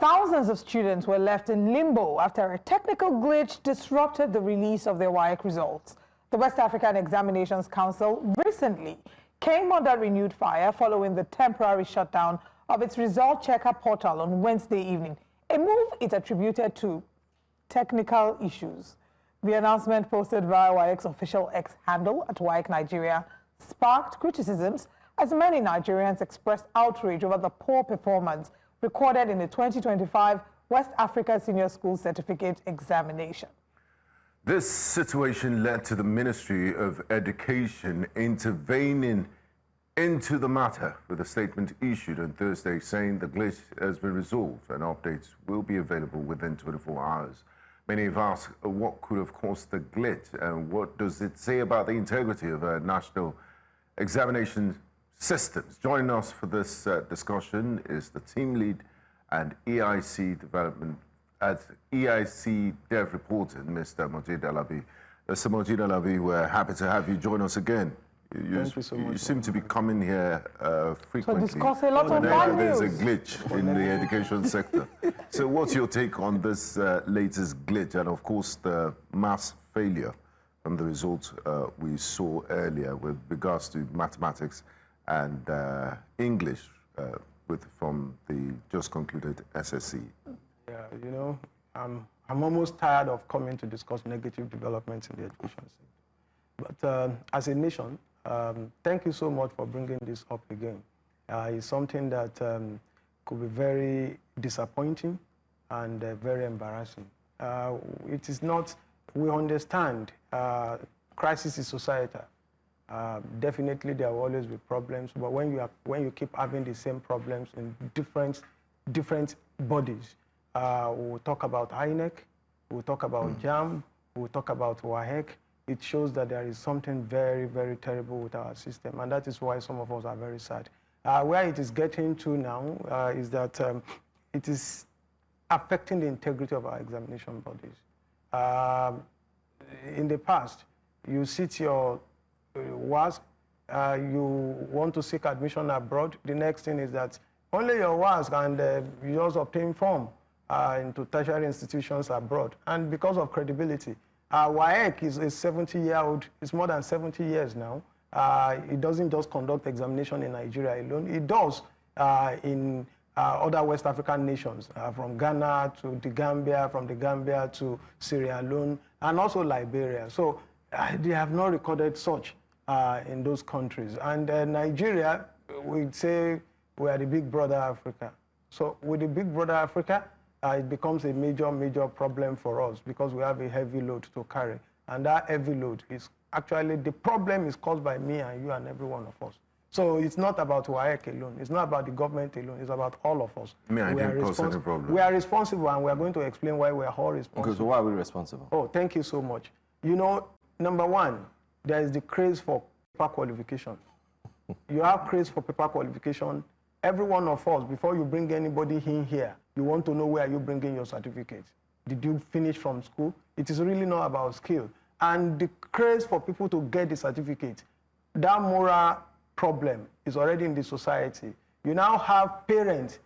Thousands of students were left in limbo after a technical glitch disrupted the release of their WAEC results. The West African Examinations Council recently came under renewed fire following the temporary shutdown of its result checker portal on Wednesday evening, a move it attributed to technical issues. The announcement posted via WAEC's official X handle at WAEC Nigeria sparked criticisms as many Nigerians expressed outrage over the poor performance recorded in the 2025 West Africa Senior School Certificate Examination. This situation led to the Ministry of Education intervening into the matter with a statement issued on Thursday saying the glitch has been resolved and updates will be available within 24 hours. Many have asked what could have caused the glitch and what does it say about the integrity of our national examination systems. Joining us for this discussion is the team lead and EIC development at EIC DevReporting, Mr. Mojeed Alabi. Mr. Mojeed Alabi, we're happy to have you join us again. Thank you so much. You seem to be coming here frequently. To discuss a lot of bad news. There's a glitch in the education sector. So what's your take on this latest glitch and, of course, the mass failure from the results we saw earlier with regards to mathematics and English from the just concluded SSC? Yeah, you know, I'm almost tired of coming to discuss negative developments in the education sector. But as a nation, thank you so much for bringing this up again. It's something that could be very disappointing and very embarrassing. It is not, we understand crisis is societal. Definitely there will always be problems, but when you keep having the same problems in different bodies, we'll talk about INEC, we'll talk about JAM, we'll talk about WAEC. It shows that there is something very, very terrible with our system, and that is why some of us are very sad. Where it is getting to now is that it is affecting the integrity of our examination bodies. In the past, you sit your WASC, you want to seek admission abroad. The next thing is that only your WASC and you just obtain form into tertiary institutions abroad. And because of credibility, WAEC is a 70-year-old, it's more than 70 years now. It doesn't just conduct examination in Nigeria alone. It does in other West African nations, from Ghana to the Gambia, from the Gambia to Sierra Leone, and also Liberia. So they have not recorded such in those countries. And Nigeria, we'd say we are the big brother Africa. So with the big brother Africa, it becomes a major problem for us because we have a heavy load to carry. And that heavy load is actually, the problem is caused by me and you and every one of us. So it's not about WAEC alone. It's not about the government alone. It's about all of us. I didn't cause any problem. We are responsible, and we are going to explain why we are all responsible. Because why are we responsible? Oh, thank you so much. You know, number one, there is the craze for paper qualification. You have craze for paper qualification. Every one of us, before you bring anybody in here, you want to know where you bringing your certificate. Did you finish from school? It is really not about skill. And the craze for people to get the certificate, that moral problem is already in the society. You now have parents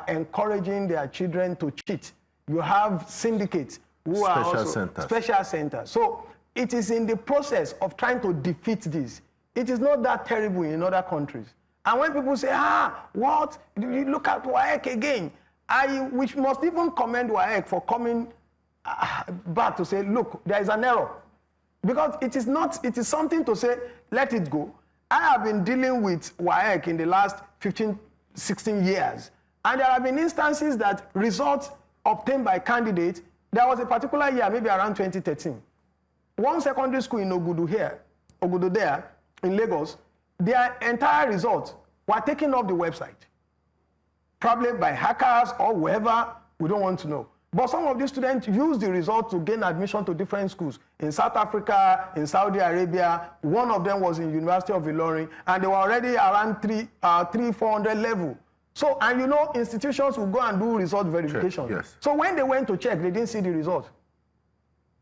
encouraging their children to cheat. You have syndicates who are also special centers. So it is in the process of trying to defeat this. It is not that terrible in other countries. And when people say, what? You look at WAEC again. Which must even commend WAEC for coming back to say, look, there is an error. Because it is something to say, let it go. I have been dealing with WAEC in the last 15, 16 years. And there have been instances that results obtained by candidates, there was a particular year, maybe around 2013. One secondary school in Ogudu there, in Lagos, their entire results were taken off the website. Probably by hackers or whoever, we don't want to know. But some of these students used the result to gain admission to different schools. In South Africa, in Saudi Arabia, one of them was in University of Ilorin, and they were already around 400 level. So, and you know, institutions will go and do result verification. Check, yes. So when they went to check, they didn't see the result.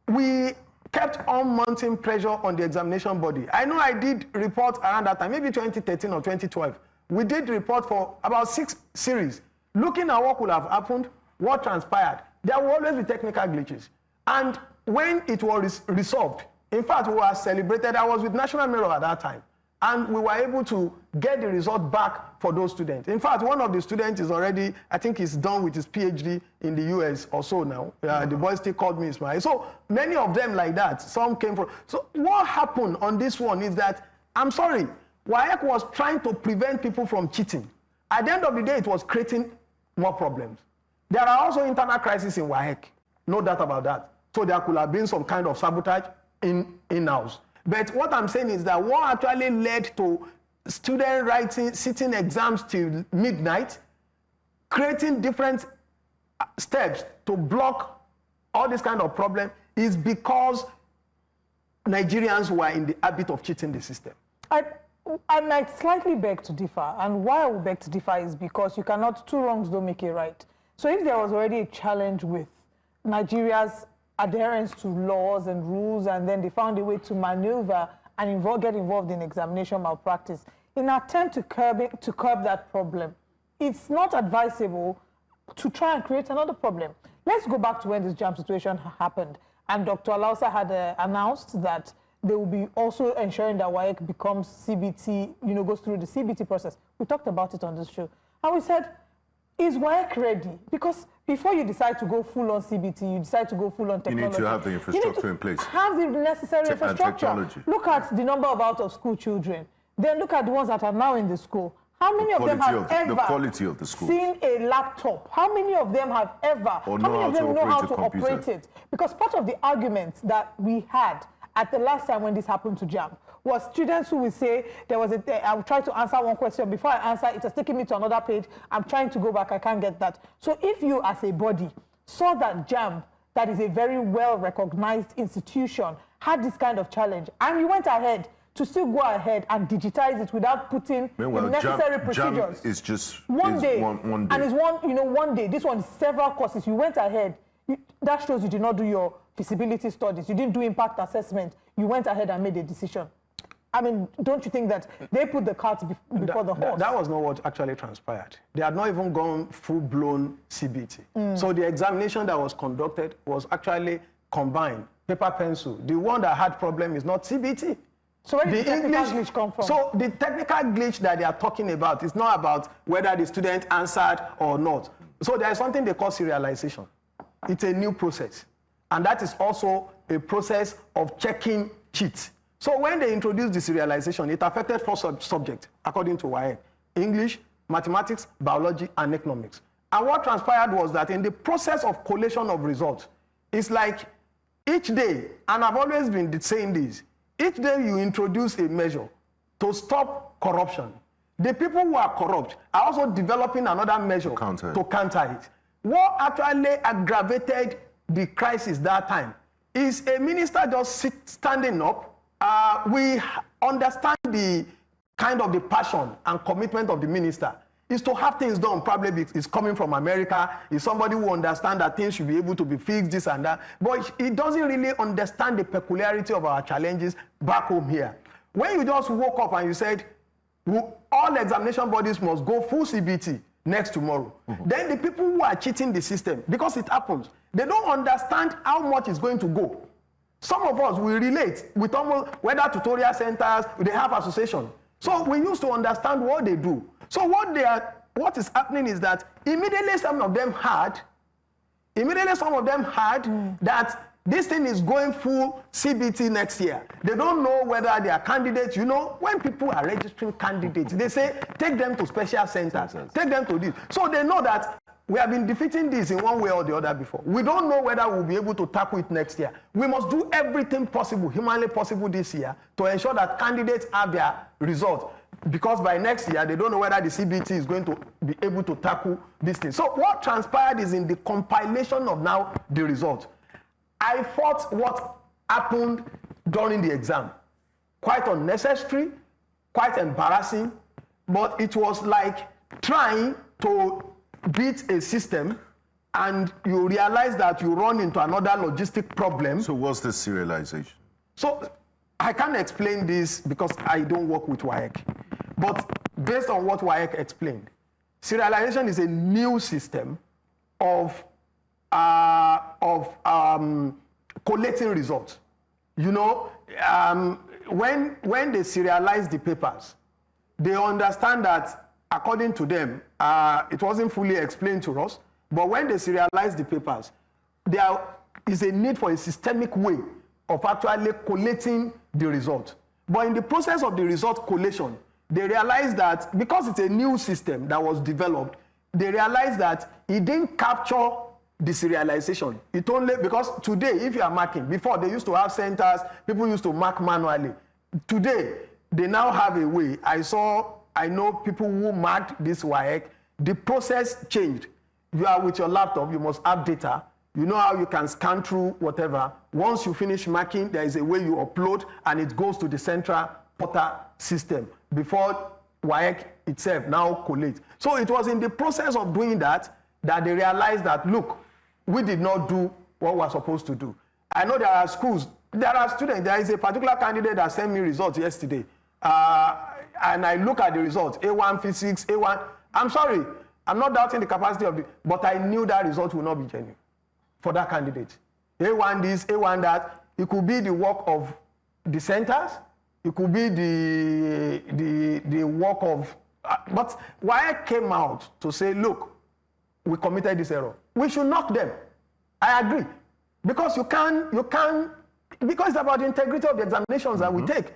We kept on mounting pressure on the examination body. I know I did report around that time, maybe 2013 or 2012. We did report for about 6 series, looking at what could have happened, what transpired, there will always be technical glitches. And when it was resolved, in fact, we were celebrated. I was with National Mirror at that time. And we were able to get the result back for those students. In fact, one of the students is already, I think he's done with his PhD in the US or so now. The boy still called me Ismail. So many of them like that, some came from. So what happened on this one is that, I'm sorry, WAEC was trying to prevent people from cheating. At the end of the day, it was creating more problems. There are also internal crises in WAEC, no doubt about that. So there could have been some kind of sabotage in-house. But what I'm saying is that what actually led to students sitting exams till midnight, creating different steps to block all this kind of problem is because Nigerians were in the habit of cheating the system. I might slightly beg to differ, and why I would beg to differ is because you cannot, two wrongs don't make a right. So if there was already a challenge with Nigeria's adherence to laws and rules, and then they found a way to maneuver and get involved in examination malpractice, in an attempt to curb that problem, it's not advisable to try and create another problem. Let's go back to when this JAMB situation happened, and Dr. Alausa had announced that they will be also ensuring that WAEC becomes CBT, goes through the CBT process. We talked about it on this show, and we said, is WAEC ready? Because before you decide to go full on CBT, you decide to go full on technology. You need to have the infrastructure in place. Have the necessary infrastructure. Look at the number of out-of-school children. Then look at the ones that are now in the school. How many of them have ever seen a laptop? How many of them have ever, how many of them know how to operate it? Because part of the argument that we had at the last time when this happened to JAMB was students who will say, I will try to answer one question. Before I answer, it has taken me to another page. I'm trying to go back, I can't get that. So if you as a body saw that JAMB, that is a very well-recognized institution, had this kind of challenge, and you went ahead to still go ahead and digitize it without putting the necessary procedures. JAMB is just one day. One day. And it's one day. This one is several courses. You went ahead. That shows you did not do your feasibility studies. You didn't do impact assessment. You went ahead and made a decision. I mean, don't you think that they put the cart before the horse? That was not what actually transpired. They had not even gone full-blown CBT. So the examination that was conducted was actually combined, paper, pencil. The one that had problem is not CBT. So where did the technical glitch come from? So the technical glitch that they are talking about is not about whether the student answered or not. So there is something they call serialization. It's a new process. And that is also a process of checking cheats. So when they introduced the serialization, it affected four subjects, according to WAEC: English, mathematics, biology, and economics. And what transpired was that in the process of collation of results, it's like each day, and I've always been saying this, each day you introduce a measure to stop corruption. The people who are corrupt are also developing another measure to counter it. What actually aggravated the crisis that time is a minister just standing up. We understand the kind of the passion and commitment of the minister is to have things done. Probably it's coming from America. Is somebody who understands that things should be able to be fixed, this and that. But he doesn't really understand the peculiarity of our challenges back home here. When you just woke up and you said, all examination bodies must go full CBT next tomorrow, then the people who are cheating the system, because it happens, they don't understand how much is going to go. Some of us, we relate with almost whether tutorial centers, they have association. So we used to understand what they do. So what is happening is that immediately some of them had that this thing is going full CBT next year. They don't know whether they are candidates. When people are registering candidates, they say, take them to special centers, take them to this. So they know that we have been defeating this in one way or the other before. We don't know whether we'll be able to tackle it next year. We must do everything possible, humanly possible this year, to ensure that candidates have their results. Because by next year, they don't know whether the CBT is going to be able to tackle this thing. So what transpired is in the compilation of now the result. I thought what happened during the exam, quite unnecessary, quite embarrassing, but it was like trying to beat a system and you realize that you run into another logistic problem. So what's the serialization? So I can't explain this because I don't work with WAEC. But based on what WAEC explained, serialization is a new system of collating results. You know, when they serialize the papers, they understand that, according to them, it wasn't fully explained to us, but when they serialize the papers, there is a need for a systemic way of actually collating the result. But in the process of the result collation, they realized that because it's a new system that was developed, they realized that it didn't capture the serialization. It only, because today, if you are marking, before they used to have centers, people used to mark manually. Today, they now have a way. I know people who marked this WAEC, the process changed. You are with your laptop, you must have data. You know how you can scan through whatever. Once you finish marking, there is a way you upload and it goes to the central portal system before WAEC itself now collates. So it was in the process of doing that that they realized that, look, we did not do what we were supposed to do. I know there are schools, there are students, there is a particular candidate that sent me results yesterday. And I look at the results, A1 physics, A1. I'm sorry, I'm not doubting the capacity of but I knew that result will not be genuine for that candidate. A1 this, A1 that. It could be the work of the centers, it could be the work of, but why I came out to say, look, we committed this error. We should knock them. I agree. Because you can't, because it's about the integrity of the examinations that we take.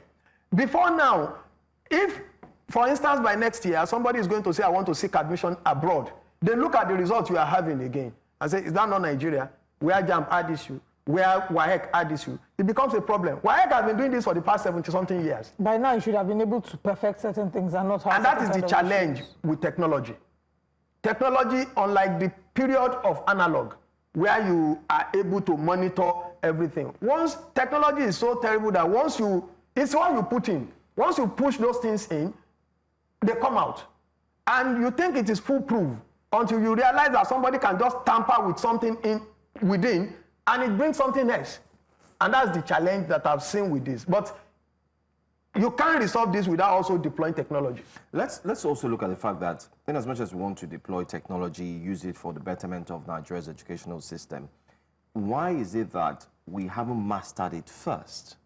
Before now, if, for instance, by next year, somebody is going to say, I want to seek admission abroad, they look at the results you are having again and say, is that not Nigeria? Where JAMB had issue? Where WAEC had issue? It becomes a problem. WAEC has been doing this for the past 70-something years. By now, you should have been able to perfect certain things and not have. And that is the challenge with technology. Technology, unlike the period of analog, where you are able to monitor everything. Once technology is so terrible that it's what you put in. Once you push those things in, they come out. And you think it is foolproof until you realize that somebody can just tamper with something within and it brings something else. And that's the challenge that I've seen with this. But you can't resolve this without also deploying technology. Let's also look at the fact that, in as much as we want to deploy technology, use it for the betterment of Nigeria's educational system, why is it that we haven't mastered it first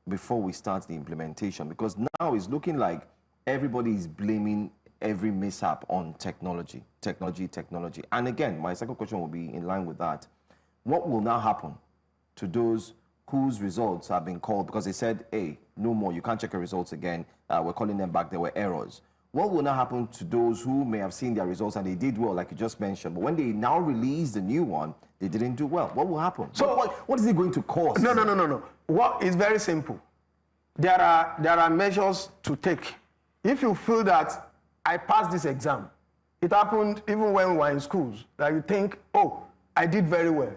before we start the implementation? Because now it's looking like everybody is blaming every mishap on technology. And again, my second question will be in line with that. What will now happen to those whose results have been called because they said, hey, no more, you can't check your results again, we're calling them back, there were errors? What will now happen to those who may have seen their results and they did well, like you just mentioned, but when they now release the new one, they didn't do well? What will happen? So what is it going to cost? No. What is very simple. There are measures to take. If you feel that I passed this exam, it happened even when we were in schools, that you think, oh, I did very well.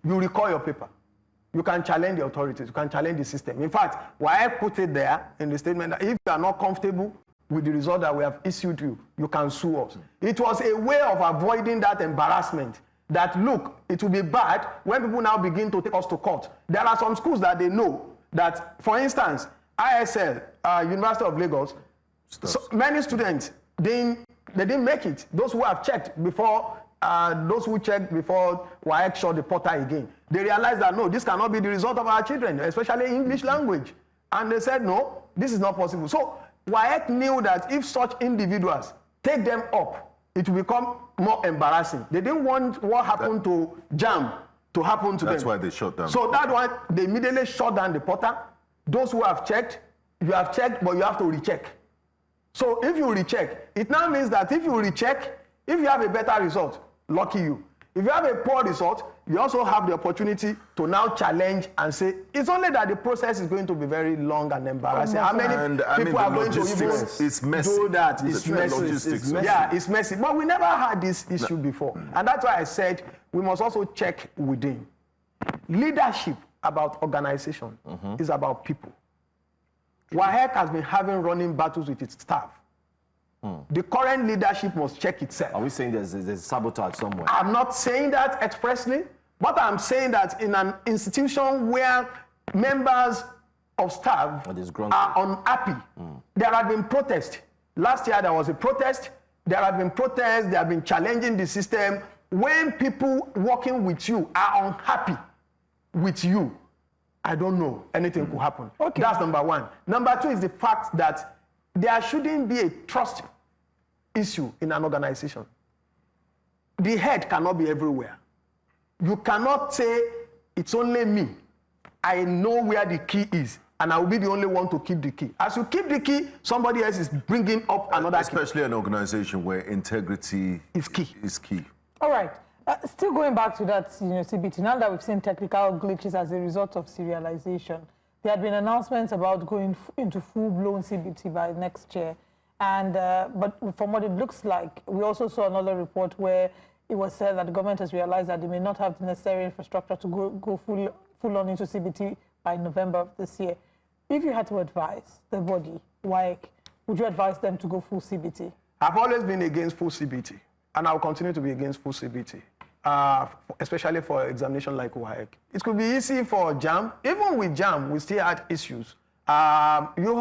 You recall your paper. You can challenge the authorities, you can challenge the system. In fact, why I put it there in the statement that if you are not comfortable with the result that we have issued you, you can sue us. It was a way of avoiding that embarrassment that, look, it will be bad when people now begin to take us to court. There are some schools that they know that, for instance, ISL, University of Lagos, so many students, they didn't make it. Those who have checked before, those who checked before WAEC shut the portal again, they realized that, no, this cannot be the result of our children, especially English language. And they said, no, this is not possible. So WAEC knew that if such individuals take them up, it will become more embarrassing. They didn't want what happened to JAMB to happen to them. That's why they shut down. So that one, they immediately shut down the portal. Those who have checked, you have checked, but you have to recheck. So if you recheck, it now means that if you recheck, if you have a better result, lucky you. If you have a poor result, you also have the opportunity to now challenge and say, it's only that the process is going to be very long and embarrassing. How many people are going to even do that? It's messy. Yeah, it's messy. But we never had this issue before. And that's why I said we must also check within. Leadership about organization is about people. WAEC has been having running battles with its staff. The current leadership must check itself. Are we saying there's sabotage somewhere? I'm not saying that expressly, but I'm saying that in an institution where members of staff are unhappy, there have been protests. Last year there was a protest. There have been protests. They have been challenging the system. when people working with you are unhappy with you, I don't know, anything could happen. Okay. That's number one. Number two is the fact that there shouldn't be a trust issue in an organization. The head cannot be everywhere. You cannot say, it's only me. I know where the key is, and I will be the only one to keep the key. As you keep the key, somebody else is bringing up another key. Especially an organization where integrity Is key. Is key. All right. Still going back to that, CBT, now that we've seen technical glitches as a result of serialization, there had been announcements about going into full-blown CBT by next year. And but from what it looks like, we also saw another report where it was said that the government has realized that they may not have the necessary infrastructure to go full on into CBT by November of this year. If you had to advise the body, WAEC, would you advise them to go full CBT? I've always been against full CBT, and I'll continue to be against full CBT, especially for examination like WAEC. It could be easy for JAM. Even with JAM, we still had issues. You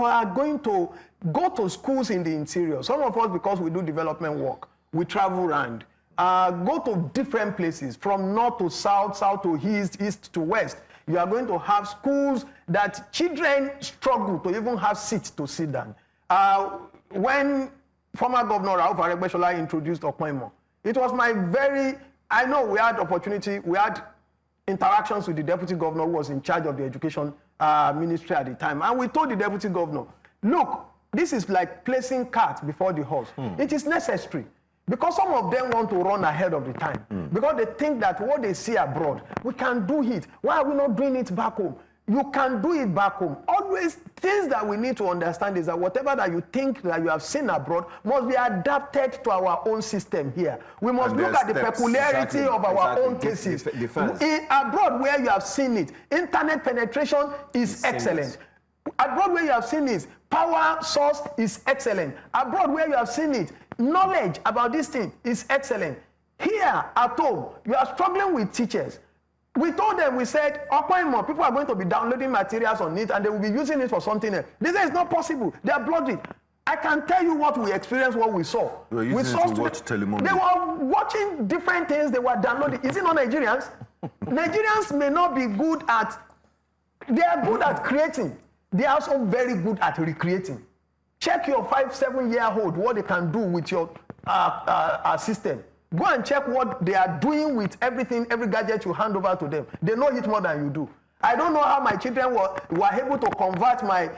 are going to go to schools in the interior. Some of us, because we do development work, we travel around. Go to different places, from north to south, south to east, east to west. You are going to have schools that children struggle to even have seats to sit down. When former Governor Rauf Aregbesola introduced Okpoimo, it was I know we had opportunity, we had interactions with the Deputy Governor who was in charge of the Education Ministry at the time. And we told the Deputy Governor, look, this is like placing cart before the horse. It is necessary. Because some of them want to run ahead of the time. Because they think that what they see abroad, we can do it. Why are we not doing it back home? You can do it back home. Always, things that we need to understand is that whatever that you think that you have seen abroad must be adapted to our own system here. We must look at the peculiarity of our own cases. Abroad, where you have seen it, internet penetration is excellent. Abroad, where you have seen it, power source is excellent. Abroad, where you have seen it, knowledge about this thing is excellent. Here at home, you are struggling with teachers. We told them, we said, Okpoimo, people are going to be downloading materials on it and they will be using it for something else. They say it's not possible. They are blocked it. I can tell you what we experienced, what we saw. They were using it to watch telemovie. They were watching different things. They were downloading. Is it not Nigerians? Nigerians may not be good at, they are good at creating. They are also very good at recreating. Check your 5-7-year-old, what they can do with your system. Go and check what they are doing with everything, every gadget you hand over to them. They know it more than you do. I don't know how my children were able to convert my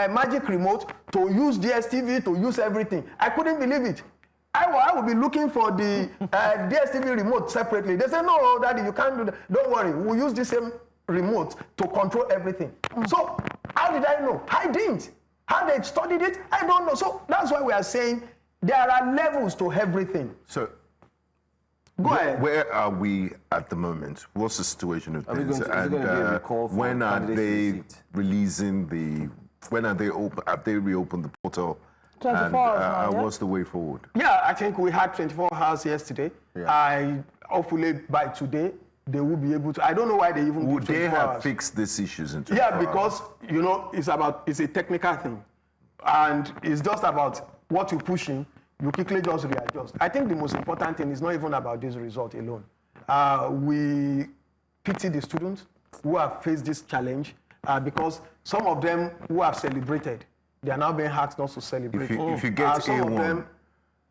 Magic Remote to use DSTV, to use everything. I couldn't believe it. I will be looking for the DSTV remote separately. They say, no, Daddy, you can't do that. Don't worry, we'll use the same remote to control everything. So how did I know? I didn't. How they studied it, I don't know. So that's why we are saying there are levels to everything. So go ahead. Where are we at the moment? What's the situation of things? When are they releasing the? When are they open? Have they reopened the portal? 24 hours now, yeah? What's the way forward? Yeah, I think we had 24 hours yesterday. Yeah. Hopefully by today they will be able to. I don't know why they even. Would they have fixed these issues in 24 hours? Yeah, because you know it's a technical thing, and it's just about what you push in. You quickly just readjust. I think the most important thing is not even about this result alone. We pity the students who have faced this challenge because some of them who have celebrated, they are now being asked not to celebrate. If you get A1,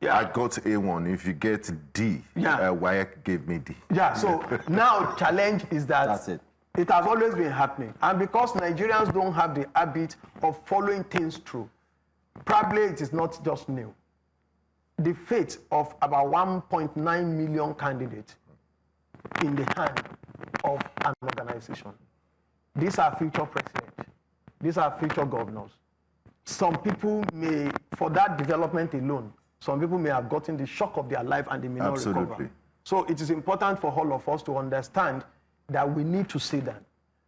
I got A1. If you get D, WAEC gave me D. Yeah, so now challenge is that that's it. It has always been happening. And because Nigerians don't have the habit of following things through, probably it is not just new. The fate of about 1.9 million candidates in the hand of an organization. These are future presidents. These are future governors. Some people may, for that development alone, some people may have gotten the shock of their life and they may not recover. So it is important for all of us to understand that we need to sit down.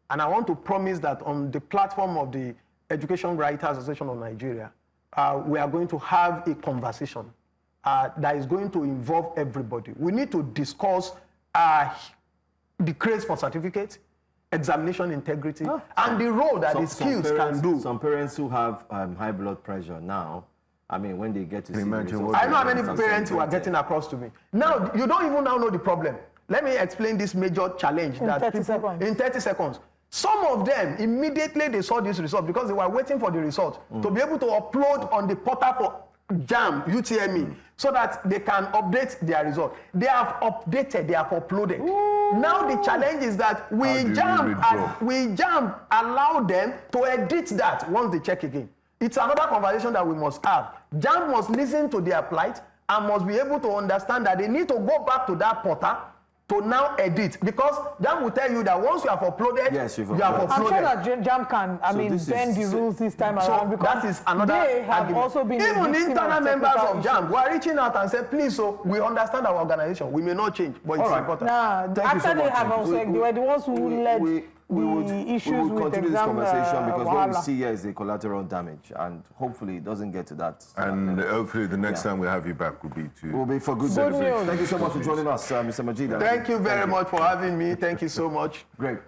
And I want to promise that on the platform of the Education Writers Association of Nigeria, we are going to have a conversation that is going to involve everybody. We need to discuss the craze for certificates, examination integrity, and the role that the skills can do. Some parents who have high blood pressure now I mean, when they get to see imagine the what results, I know how many it's parents who are celebrated. getting across to me. Now, you don't even now know the problem. Let me explain this major challenge In 30 seconds. in 30 seconds. Some of them, immediately they saw this result because they were waiting for the result to be able to upload on the portal for JAM, UTME, so that they can update their result. They have updated, they have uploaded. Now the challenge is that How do you JAM allow them to edit that once they check again. It's another conversation that we must have. JAM must listen to their plight and must be able to understand that they need to go back to that portal to now edit, because JAM will tell you that once you have uploaded, Yes, you you've have uploaded. I'm uploaded. sure that JAM can, this is- bend the rules this time So around, because that is another they have argument. also been a Even victim internal members technical of JAM issues. were reaching out and said, please, so we understand our organization. We may not change, but it's All right. important. Nah, Thank you after so they much. have also, they were the ones who led we would the issues we would with continue this exam conversation because what we wahala. see here is the collateral damage, and hopefully it doesn't get to that. And hopefully the next Yeah. time we have you back will be to... Will be for good Good celebration. news. Thank you so much for joining us, Mr. Mojeed Alabi. Thank you very much for having me. Thank you so much. Great.